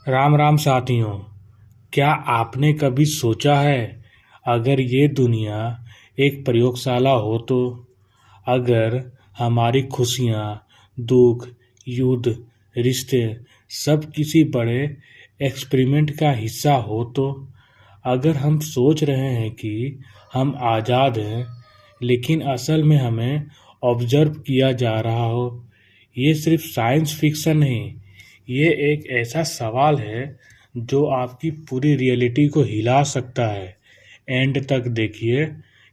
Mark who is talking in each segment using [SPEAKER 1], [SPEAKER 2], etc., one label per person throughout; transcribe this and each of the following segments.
[SPEAKER 1] राम राम साथियों। क्या आपने कभी सोचा है, अगर ये दुनिया एक प्रयोगशाला हो तो? अगर हमारी खुशियाँ, दुख, युद्ध, रिश्ते सब किसी बड़े एक्सपेरिमेंट का हिस्सा हो तो? अगर हम सोच रहे हैं कि हम आज़ाद हैं, लेकिन असल में हमें ऑब्जर्व किया जा रहा हो। ये सिर्फ साइंस फिक्शन नहीं, ये एक ऐसा सवाल है जो आपकी पूरी रियलिटी को हिला सकता है। एंड तक देखिए,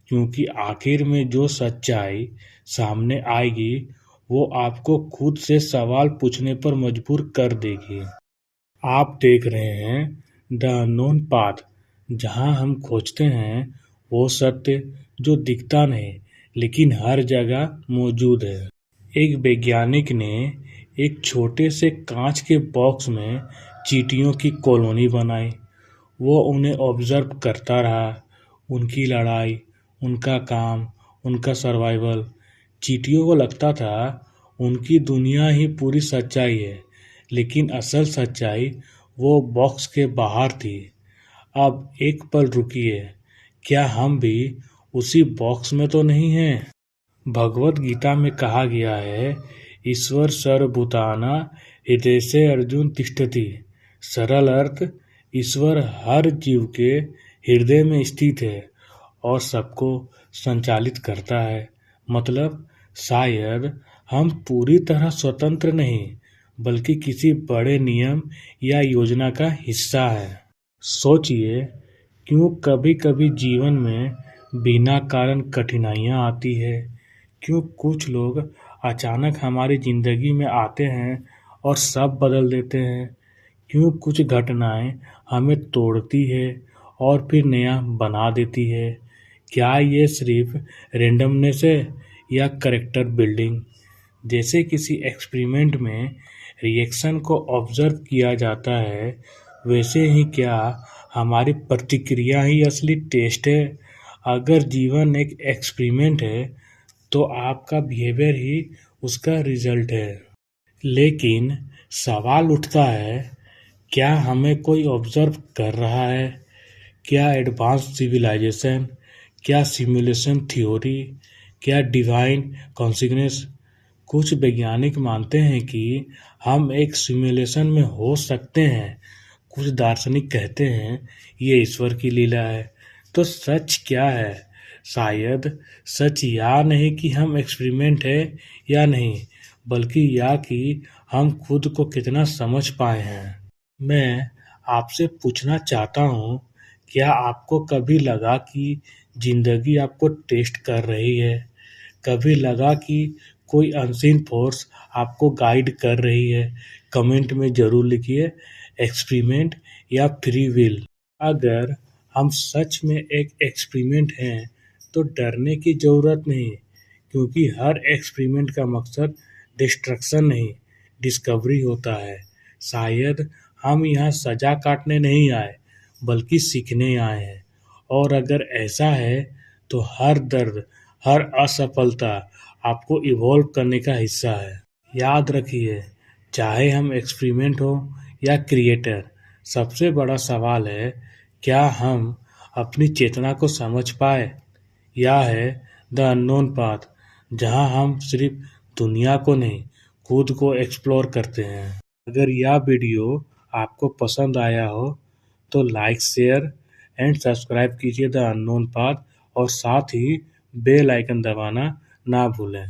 [SPEAKER 1] क्योंकि आखिर में जो सच्चाई सामने आएगी वो आपको खुद से सवाल पूछने पर मजबूर कर देगी। आप देख रहे हैं द अननोन पाथ, जहां हम खोजते हैं वो सत्य जो दिखता नहीं लेकिन हर जगह मौजूद है। एक वैज्ञानिक ने एक छोटे से कांच के बॉक्स में चींटियों की कॉलोनी बनाई। वो उन्हें ऑब्जर्व करता रहा, उनकी लड़ाई, उनका काम, उनका सर्वाइवल। चींटियों को लगता था उनकी दुनिया ही पूरी सच्चाई है, लेकिन असल सच्चाई वो बॉक्स के बाहर थी। अब एक पल रुकिए, क्या हम भी उसी बॉक्स में तो नहीं हैं? भगवत गीता में कहा गया है, ईश्वर सर्वभूतानां हृदये अर्जुन तिष्ठति। सरल अर्थ, ईश्वर हर जीव के हृदय में स्थित है और सबको संचालित करता है। मतलब शायद हम पूरी तरह स्वतंत्र नहीं, बल्कि किसी बड़े नियम या योजना का हिस्सा है। सोचिए, क्यों कभी कभी जीवन में बिना कारण कठिनाइयाँ आती है? क्यों कुछ लोग अचानक हमारी जिंदगी में आते हैं और सब बदल देते हैं? क्यों कुछ घटनाएं हमें तोड़ती है और फिर नया बना देती है? क्या ये सिर्फ रेंडमनेस है या कैरेक्टर बिल्डिंग? जैसे किसी एक्सपेरिमेंट में रिएक्शन को ऑब्जर्व किया जाता है, वैसे ही क्या हमारी प्रतिक्रिया ही असली टेस्ट है? अगर जीवन एक एक्सपेरिमेंट है तो आपका बिहेवियर ही उसका रिजल्ट है। लेकिन सवाल उठता है, क्या हमें कोई ऑब्जर्व कर रहा है? क्या एडवांस सिविलाइजेशन, क्या सिमुलेशन थ्योरी, क्या डिवाइन कॉन्सिक्वेंस? कुछ वैज्ञानिक मानते हैं कि हम एक सिमुलेशन में हो सकते हैं, कुछ दार्शनिक कहते हैं ये ईश्वर की लीला है। तो सच क्या है? शायद सच यह नहीं कि हम एक्सपेरिमेंट है या नहीं, बल्कि यह कि हम खुद को कितना समझ पाए हैं। मैं आपसे पूछना चाहता हूँ, क्या आपको कभी लगा कि जिंदगी आपको टेस्ट कर रही है? कभी लगा कि कोई अनसीन फोर्स आपको गाइड कर रही है? कमेंट में ज़रूर लिखिए, एक्सपेरिमेंट या फ्री विल। अगर हम सच में एक एक्सपेरिमेंट हैं तो डरने की ज़रूरत नहीं, क्योंकि हर एक्सपेरिमेंट का मकसद डिस्ट्रक्शन नहीं, डिस्कवरी होता है। शायद हम यहाँ सजा काटने नहीं आए, बल्कि सीखने आए हैं। और अगर ऐसा है तो हर दर्द, हर असफलता आपको इवॉल्व करने का हिस्सा है। याद रखिए, चाहे हम एक्सपेरिमेंट हो या क्रिएटर, सबसे बड़ा सवाल है, क्या हम अपनी चेतना को समझ पाए? यह है द अननोन पाथ, जहां हम सिर्फ दुनिया को नहीं, खुद को एक्सप्लोर करते हैं। अगर यह वीडियो आपको पसंद आया हो तो लाइक, शेयर एंड सब्सक्राइब कीजिए द अननोन पाथ, और साथ ही बेल आइकन दबाना ना भूलें।